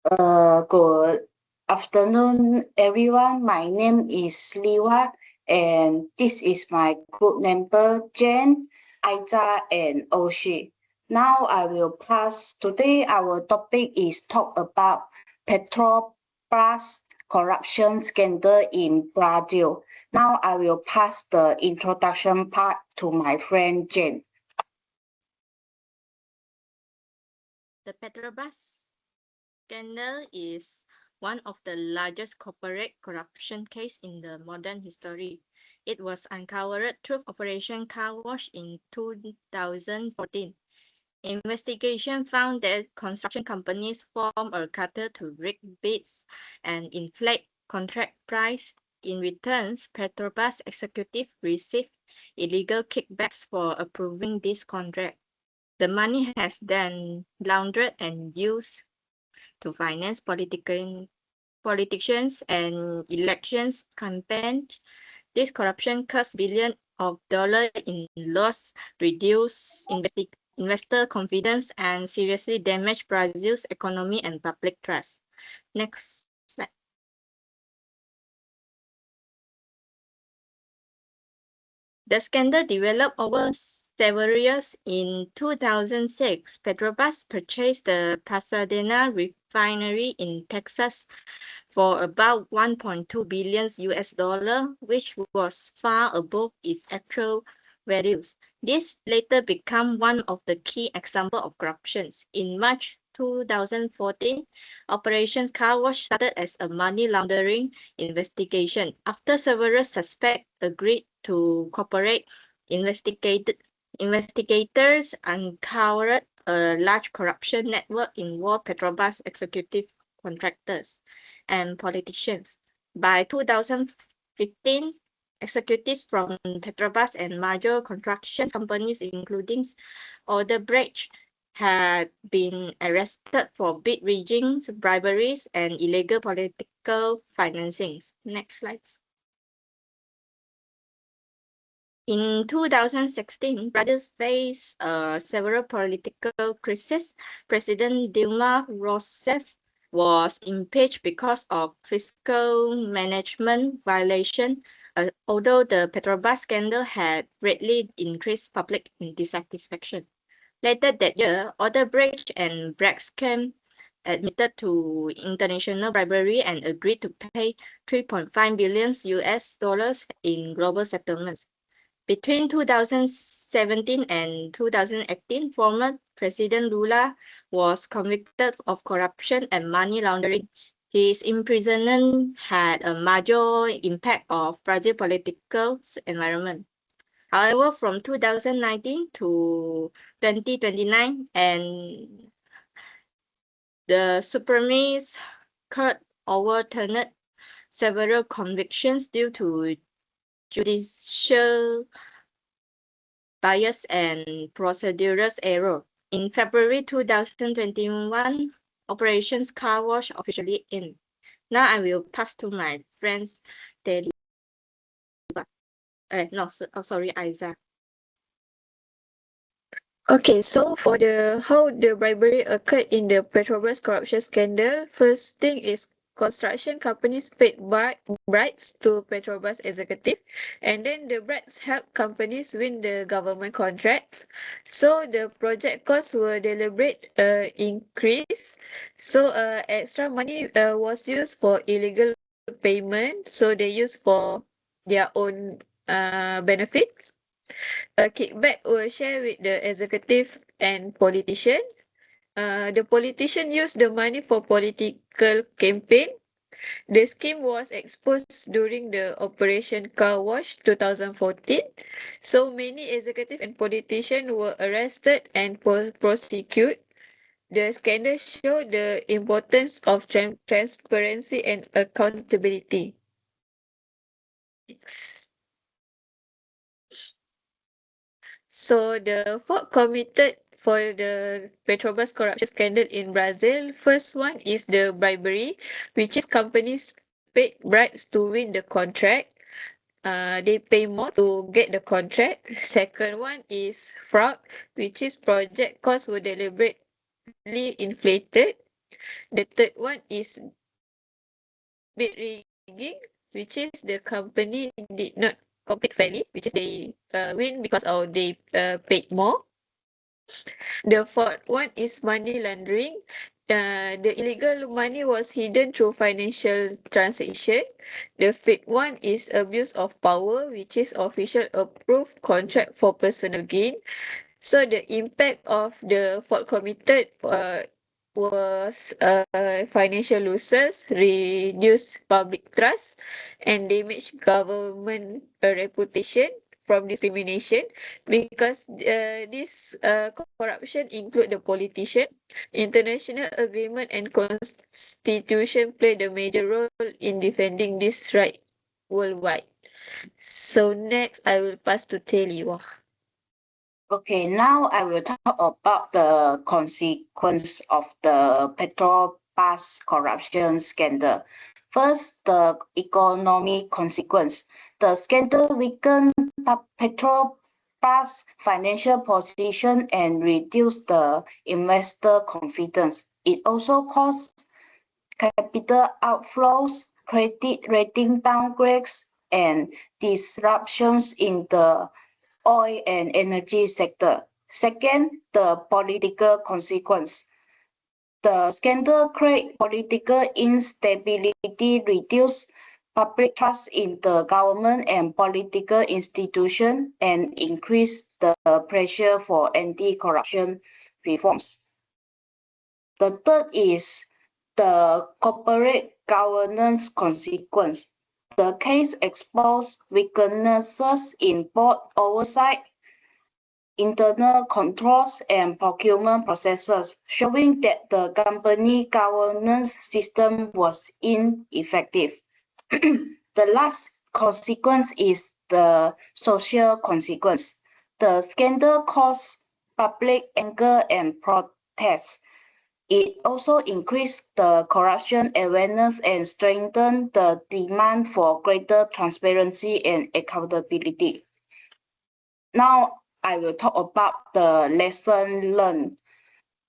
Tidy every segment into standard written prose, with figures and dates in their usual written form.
Good afternoon, everyone. My name is Liwa, and this is my group member Jen, Aiza, and Oshi. Now I will pass. Today, our topic is talk about Petrobras corruption scandal in Brazil. Now I will pass the introduction part to my friend Jen. The Petrobras scandal is one of the largest corporate corruption case in the modern history. It was uncovered through Operation Car Wash in 2014. Investigation found that construction companies form a cartel to rig bids and inflate contract price. In return, Petrobras executives received illegal kickbacks for approving this contract. The money has then laundered and used to finance politicians and elections campaigns. This corruption cost billions of dollars in loss, reduced investor confidence, and seriously damaged Brazil's economy and public trust. Next slide. The scandal developed over several years. In 2006, Petrobras purchased the Pasadena refinery in Texas for about 1.2 billion US dollar, which was far above its actual values. This later became one of the key examples of corruption. In March 2014, Operation Car Wash started as a money laundering investigation. After several suspects agreed to cooperate, investigators uncovered a large corruption network involved Petrobras executive contractors and politicians. By 2015, executives from Petrobras and major construction companies, including Odebrecht, had been arrested for bid rigging, briberies, and illegal political financings. Next slide. In 2016, Brazil faced several political crises. President Dilma Rousseff was impeached because of fiscal management violation, although the Petrobras scandal had greatly increased public dissatisfaction. Later that year, Odebrecht and Braskem admitted to international bribery and agreed to pay 3.5 billion US dollars in global settlements. Between 2017 and 2018, former President Lula was convicted of corruption and money laundering. His imprisonment had a major impact on Brazil's political environment. However, from 2019 to 2029, and the Supreme Court overturned several convictions due to judicial bias and procedural error. In February 2021, Operations Car Wash officially ended. Now I will pass to my friends, Deli. Sorry, Aiza. Okay, so for the how the bribery occurred in the Petrobras corruption scandal, first thing is construction companies paid bribes to Petrobras executive, and then the bribes helped companies win the government contracts. So the project costs were deliberate increase. So extra money was used for illegal payment. So they used for their own benefits. A kickback were shared with the executive and politician. The politician used the money for political campaign. The scheme was exposed during the Operation Car Wash 2014. So many executive and politicians were arrested and prosecuted. The scandal showed the importance of transparency and accountability. So the four committed for the Petrobras corruption scandal in Brazil, first one is the bribery, which is companies paid bribes to win the contract. They pay more to get the contract. Second one is fraud, which is project costs were deliberately inflated. The third one is bid rigging, which is the company did not compete fairly, which is they win because they paid more. The fourth one is money laundering. The illegal money was hidden through financial transaction. The fifth one is abuse of power, which is official approved contract for personal gain. So the impact of the fault committed was financial losses, reduced public trust, and damaged government reputation from discrimination, because this corruption include the politician. International agreement and constitution played a major role in defending this right worldwide. So next, I will pass to Teliwa. Okay, now I will talk about the consequence of the Petrobras corruption scandal. First, the economic consequence. The scandal weakened Petrobras' financial position and reduced the investor confidence. It also caused capital outflows, credit rating downgrades, and disruptions in the oil and energy sector. Second, the political consequence. The scandal created political instability, reduced public trust in the government and political institutions, and increased the pressure for anti-corruption reforms. The third is the corporate governance consequence. The case exposed weaknesses in board oversight, internal controls, and procurement processes, showing that the company governance system was ineffective. The last consequence is the social consequence. The scandal caused public anger and protests. It also increased the corruption awareness and strengthened the demand for greater transparency and accountability. Now, I will talk about the lesson learned.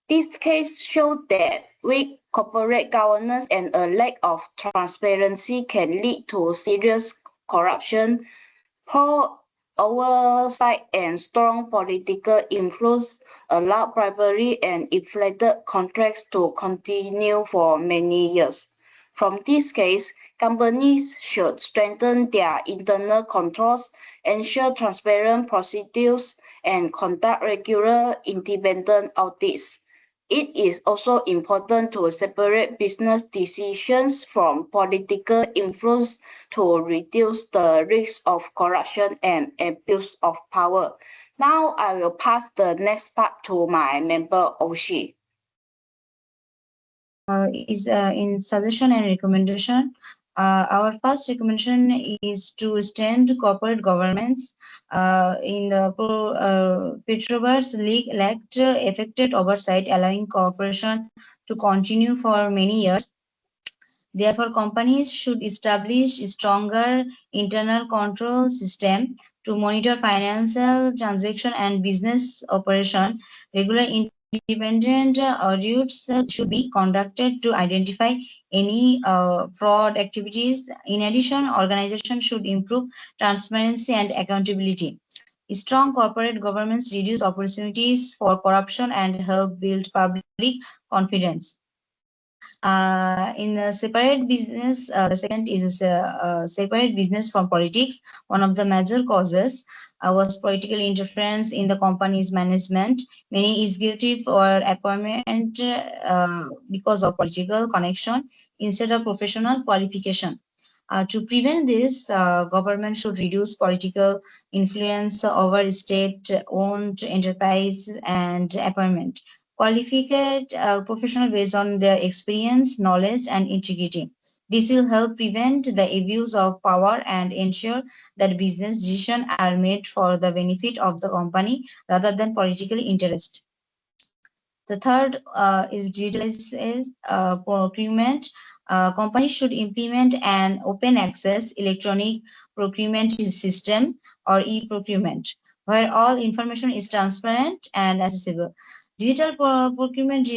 This case showed that weak corporate governance and a lack of transparency can lead to serious corruption. Poor oversight and strong political influence allowed bribery and inflated contracts to continue for many years. From this case, companies should strengthen their internal controls, ensure transparent procedures, and conduct regular independent audits. It is also important to separate business decisions from political influence to reduce the risk of corruption and abuse of power. Now I will pass the next part to my member Oshi. Is in suggestion and recommendation. Our first recommendation is to strengthen corporate governance. In the Petrobras league lacked effective oversight, allowing corporation to continue for many years. Therefore, companies should establish a stronger internal control system to monitor financial transaction and business operation. Regular independent audits should be conducted to identify any fraud activities. In addition, organizations should improve transparency and accountability. Strong corporate governance reduce opportunities for corruption and help build public confidence. In a separate business, the second is a separate business from politics. One of the major causes was political interference in the company's management. Many executives were appointed because of political connection instead of professional qualification. To prevent this, government should reduce political influence over state-owned enterprise and appointment. Qualified professional based on their experience, knowledge, and integrity. This will help prevent the abuse of power and ensure that business decisions are made for the benefit of the company rather than political interest. The third is digitalized procurement. Companies should implement an open access electronic procurement system or e-procurement, where all information is transparent and accessible. Digital procurement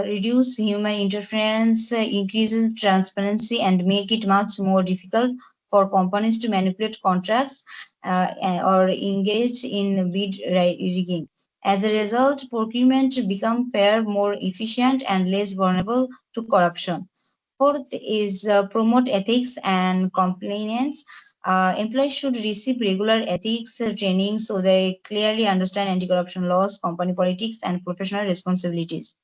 reduce human interference, increases transparency, and make it much more difficult for companies to manipulate contracts or engage in bid rigging. As a result, procurement become fair, more efficient, and less vulnerable to corruption. Fourth is promote ethics and compliance. Employees should receive regular ethics training so they clearly understand anti-corruption laws, company politics, and professional responsibilities.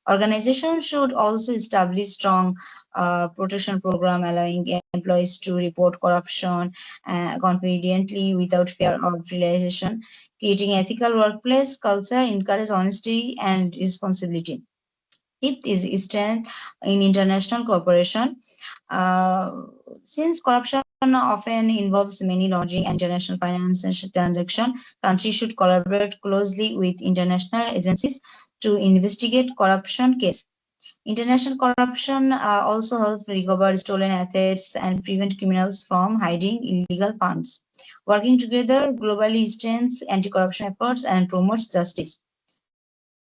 Organizations should also establish strong protection program allowing employees to report corruption confidently without fear of realization. Creating ethical workplace culture encourages honesty and responsibility. Fifth is strength in international cooperation. Uh, since corruption often involves money laundering and international finance transaction, countries should collaborate closely with international agencies to investigate corruption cases. International corruption also helps recover stolen assets and prevent criminals from hiding illegal funds. Working together globally strengthens anti-corruption efforts and promotes justice.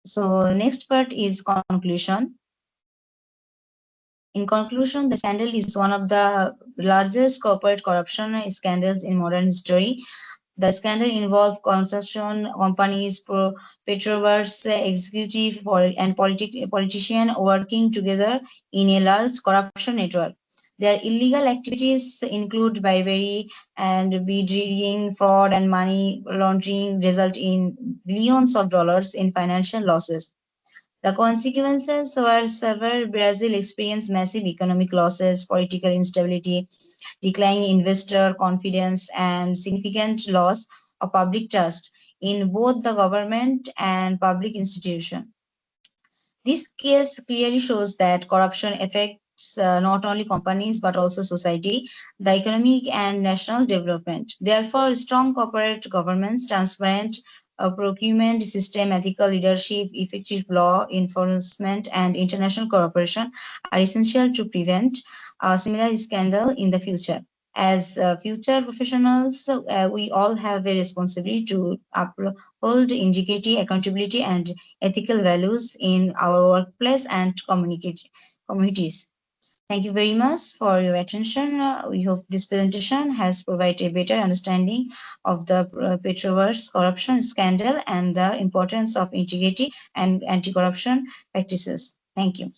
So next part is conclusion. In conclusion, the scandal is one of the largest corporate corruption scandals in modern history. The scandal involved construction companies, Petrobras executive and politicians working together in a large corruption network. Their illegal activities include bribery and bid rigging, fraud, and money laundering, result in billions of dollars in financial losses. The consequences were severe. Brazil experienced massive economic losses, political instability, declining investor confidence, and significant loss of public trust in both the government and public institutions. This case clearly shows that corruption affects not only companies but also society, the economic and national development. Therefore, strong corporate governance, transparent procurement system, ethical leadership, effective law enforcement, and international cooperation are essential to prevent a similar scandal in the future. As future professionals, we all have a responsibility to uphold integrity, accountability, and ethical values in our workplace and communities. Thank you very much for your attention. We hope this presentation has provided a better understanding of the Petrobras corruption scandal and the importance of integrity and anti-corruption practices. Thank you.